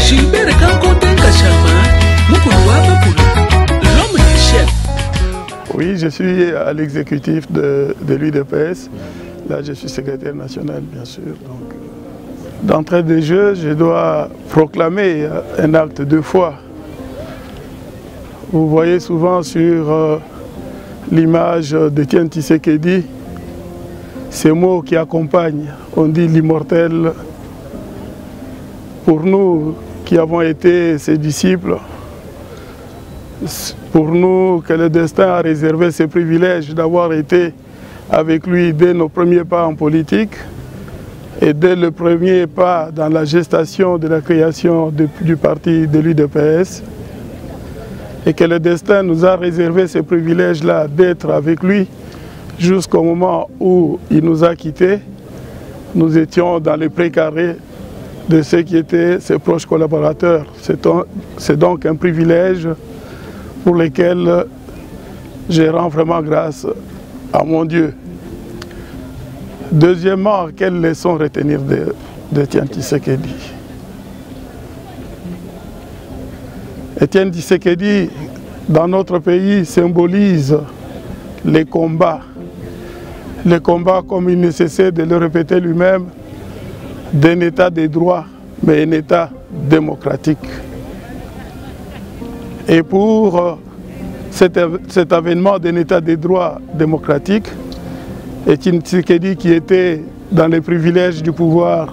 Gilbert Kankote Kachama, l'homme du chef. Oui, je suis à l'exécutif de l'UDPS. Là, je suis secrétaire national, bien sûr. D'entrée de jeu, je dois proclamer un acte de foi. Vous voyez souvent sur l'image d'Étienne Tshisekedi ces mots qui accompagnent, on dit l'immortel. Pour nous qui avons été ses disciples, pour nous que le destin a réservé ce privilège d'avoir été avec lui dès nos premiers pas en politique et dès le premier pas dans la gestation de la création du parti de l'UDPS, et que le destin nous a réservé ce privilège-là d'être avec lui jusqu'au moment où il nous a quittés. Nous étions dans les précarés de ceux qui étaient ses proches collaborateurs. C'est donc un privilège pour lequel je rends vraiment grâce à mon Dieu. Deuxièmement, quelle leçon retenir d'Étienne Tshisekedi? Étienne Tshisekedi, dans notre pays, symbolise les combats. Les combats, comme il ne cessait de le répéter lui-même, d'un État de droit, mais un État démocratique. Et pour cet avènement d'un État de droit démocratique, Étienne Tshisekedi, qui était dans les privilèges du pouvoir,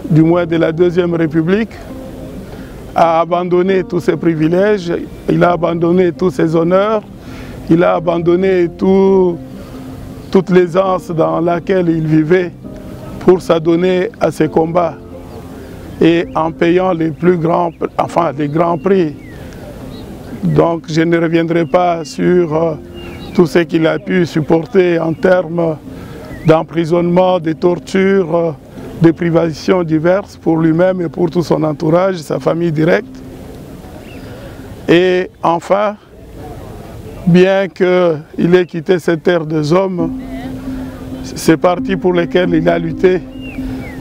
du moins de la Deuxième République, a abandonné tous ses privilèges, il a abandonné tous ses honneurs, il a abandonné toute l'aisance dans laquelle il vivait pour s'adonner à ses combats, et en payant les grands prix. Donc je ne reviendrai pas sur tout ce qu'il a pu supporter en termes d'emprisonnement, de torture, de privations diverses pour lui-même et pour tout son entourage, sa famille directe. Et enfin, bien qu'il ait quitté cette terre des hommes, ces partis pour lesquels il a lutté,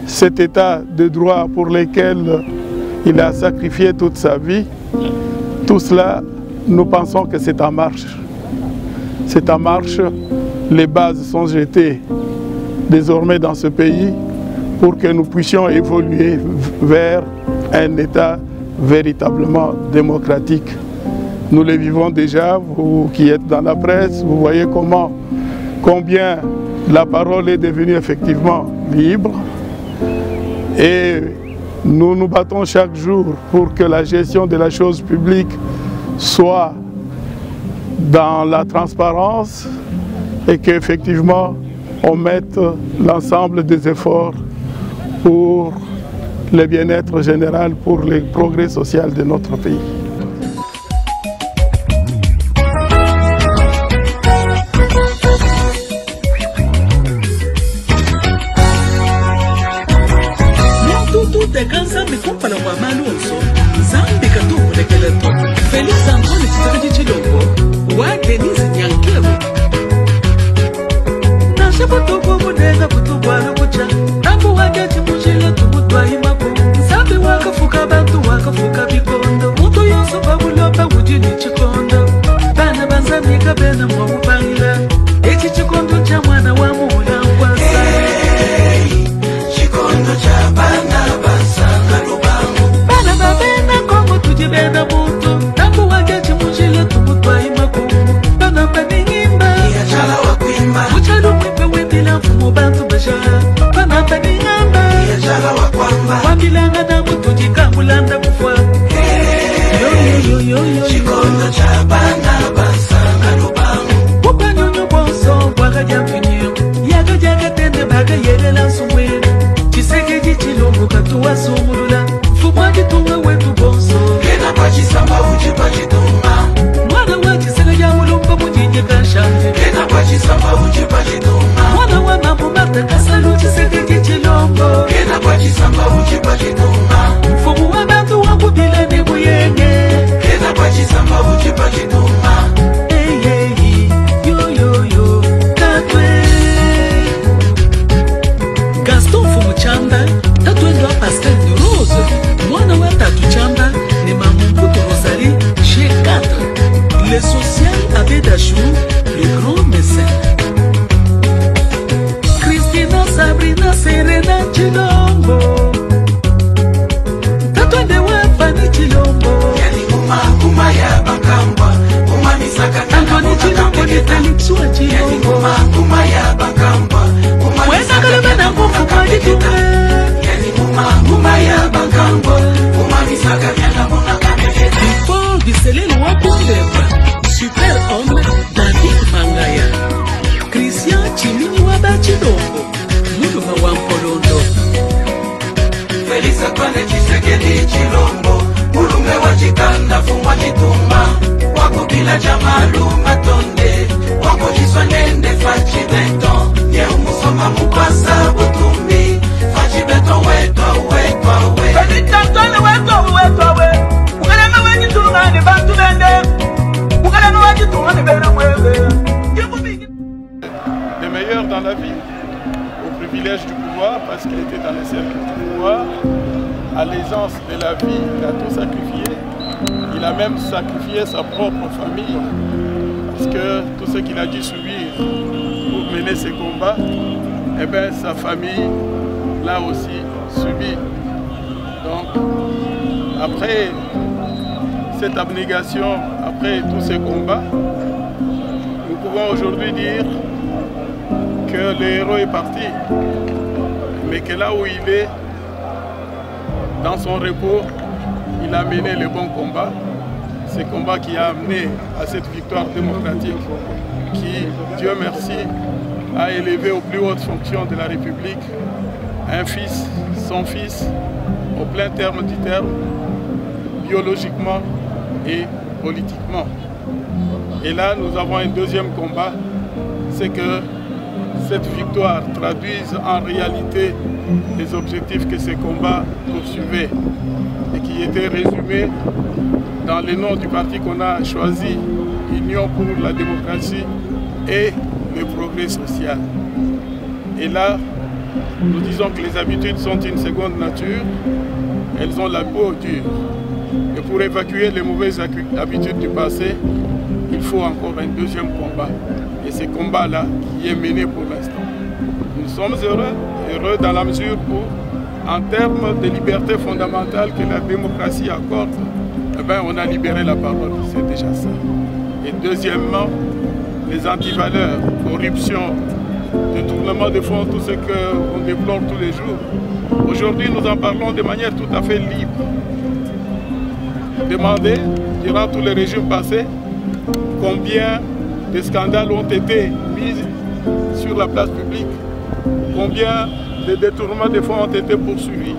cet état de droit pour lequel il a sacrifié toute sa vie, tout cela, nous pensons que c'est en marche. C'est en marche, les bases sont jetées désormais dans ce pays pour que nous puissions évoluer vers un État véritablement démocratique. Nous le vivons déjà, vous qui êtes dans la presse, vous voyez combien la parole est devenue effectivement libre. Et nous nous battons chaque jour pour que la gestion de la chose publique soit dans la transparence et qu'effectivement on mette l'ensemble des efforts pour le bien-être général, pour le progrès social de notre pays. Wakafuka bantu wakafuka bikondo, mutu yonse Before Biselel Wakundeba, super homme David Mangaya, Christian Chimini Wabachidongo, Muluma Wampolondo, Felisa Kwane Chisekedi Chilombo, Ulume Wachikanda Fumwa Chituma, Wako Bila Jamalu Matonde, Wako Jiswa Nende Fachi Beton, Ye Umusoma Mupasa Butumbi, Fachi Beton Weto Weto Weto. Felisa Kwane Weto Weto Weto. Les meilleurs dans la vie, au privilège du pouvoir, parce qu'il était dans les cercles du pouvoir, à l'aisance de la vie, il a tout sacrifié. Il a même sacrifié sa propre famille, parce que tout ce qu'il a dû subir pour mener ses combats, eh bien, sa famille l'a aussi subi. Donc, après cette abnégation, après tous ces combats, nous pouvons aujourd'hui dire que le héros est parti, mais que là où il est, dans son repos, il a mené le bon combat. Ce combat qui a amené à cette victoire démocratique qui, Dieu merci, a élevé aux plus hautes fonctions de la République un fils, son fils, au plein terme du terme, biologiquement et politiquement. Et là, nous avons un deuxième combat, c'est que cette victoire traduise en réalité les objectifs que ces combats poursuivaient et qui étaient résumés dans le nom du parti qu'on a choisi, Union pour la démocratie et le progrès social. Et là, nous disons que les habitudes sont une seconde nature, elles ont la peau dure. Et pour évacuer les mauvaises habitudes du passé, il faut encore un deuxième combat. Et ce combat-là qui est mené pour l'instant. Nous sommes heureux dans la mesure où, en termes de liberté fondamentale que la démocratie accorde, eh bien, on a libéré la parole, c'est déjà ça. Et deuxièmement, les antivaleurs, corruption, détournement de fonds, tout ce qu'on déplore tous les jours. Aujourd'hui, nous en parlons de manière tout à fait libre. Demandez, durant tous les régimes passés, combien de scandales ont été mis sur la place publique, combien de détournements de fonds ont été poursuivis.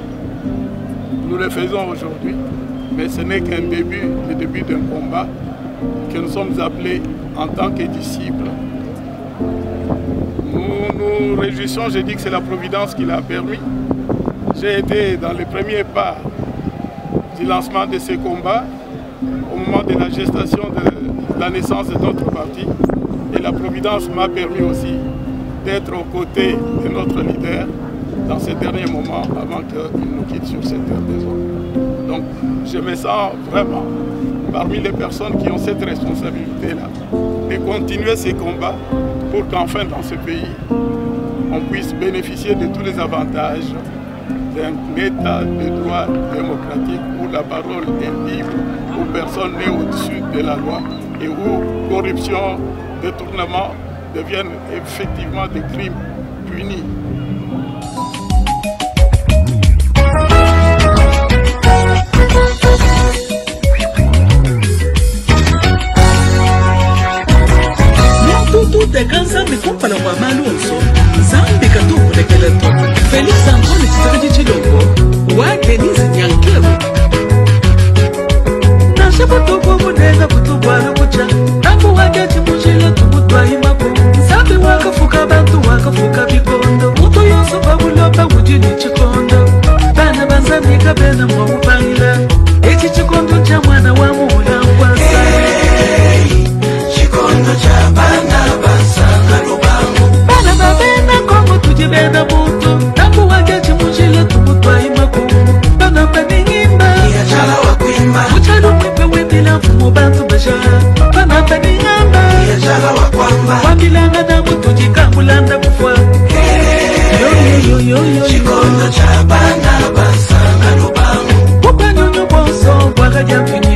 Nous le faisons aujourd'hui, mais ce n'est qu'un début, le début d'un combat que nous sommes appelés en tant que disciples. Nous nous réjouissons, j'ai dit que c'est la Providence qui l'a permis. J'ai été dans les premiers pas du lancement de ces combats, au moment de la gestation de la naissance de notre parti. Et la Providence m'a permis aussi d'être aux côtés de notre leader dans ces derniers moments avant qu'il nous quitte sur cette terre des hommes. Donc je me sens vraiment parmi les personnes qui ont cette responsabilité-là, de continuer ces combats pour qu'enfin dans ce pays, on puisse bénéficier de tous les avantages d'un état de droit démocratique où la parole est libre, où personne n'est au-dessus de la loi et où corruption, détournement deviennent effectivement des crimes punis. Nzambe kumpala kwa malonzo Nzambe katuku lekeleto Felix Antoine Tshisekedi Tshilombo wa Denise Nyankelo Nashapo toko munenga kutubwana kucha Nambu wake chimushila tumutwa imako Nzambe wakafuka bantu wakafuka bikondo Mutu yosu babulopa ujini chikondo Bana banzambe kabena mwa upangila Echi chikondo cha mwana wa mula wasa Chikondo cha bana basanga lubangu Bana babena kongo tujibena mutu Nambu wake chimushila tumutwa imako Bana baningimba Iya chala wakuimba Uchalo mwepe webila fumu bantu basha Bana baningamba Iya chala wakwamba Wabilanga na mutu jikamulanda kufwa Chikondo cha bana basanga lubangu Kupanyono bonso wakaja mfinyo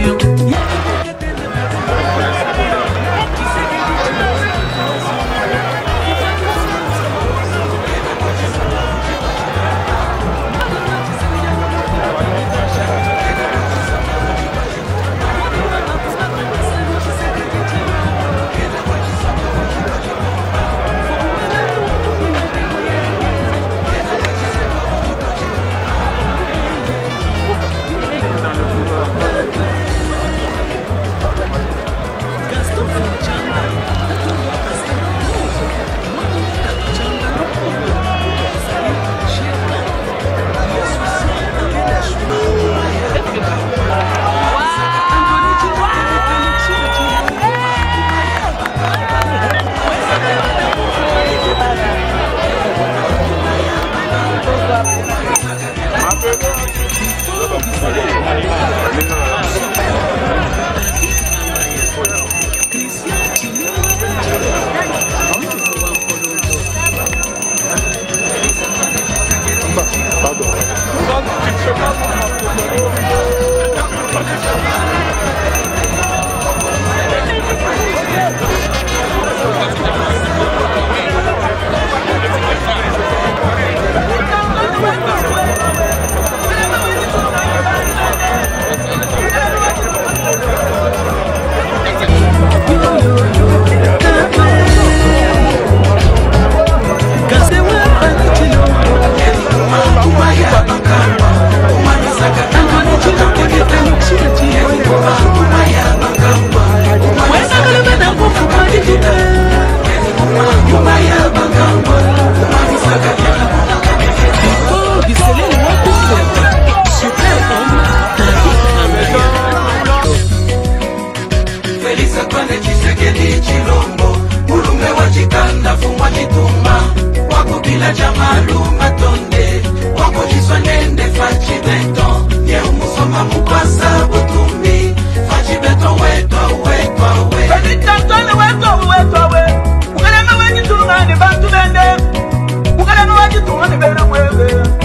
Bantu bende, ukale no wajitu mani bere wewe.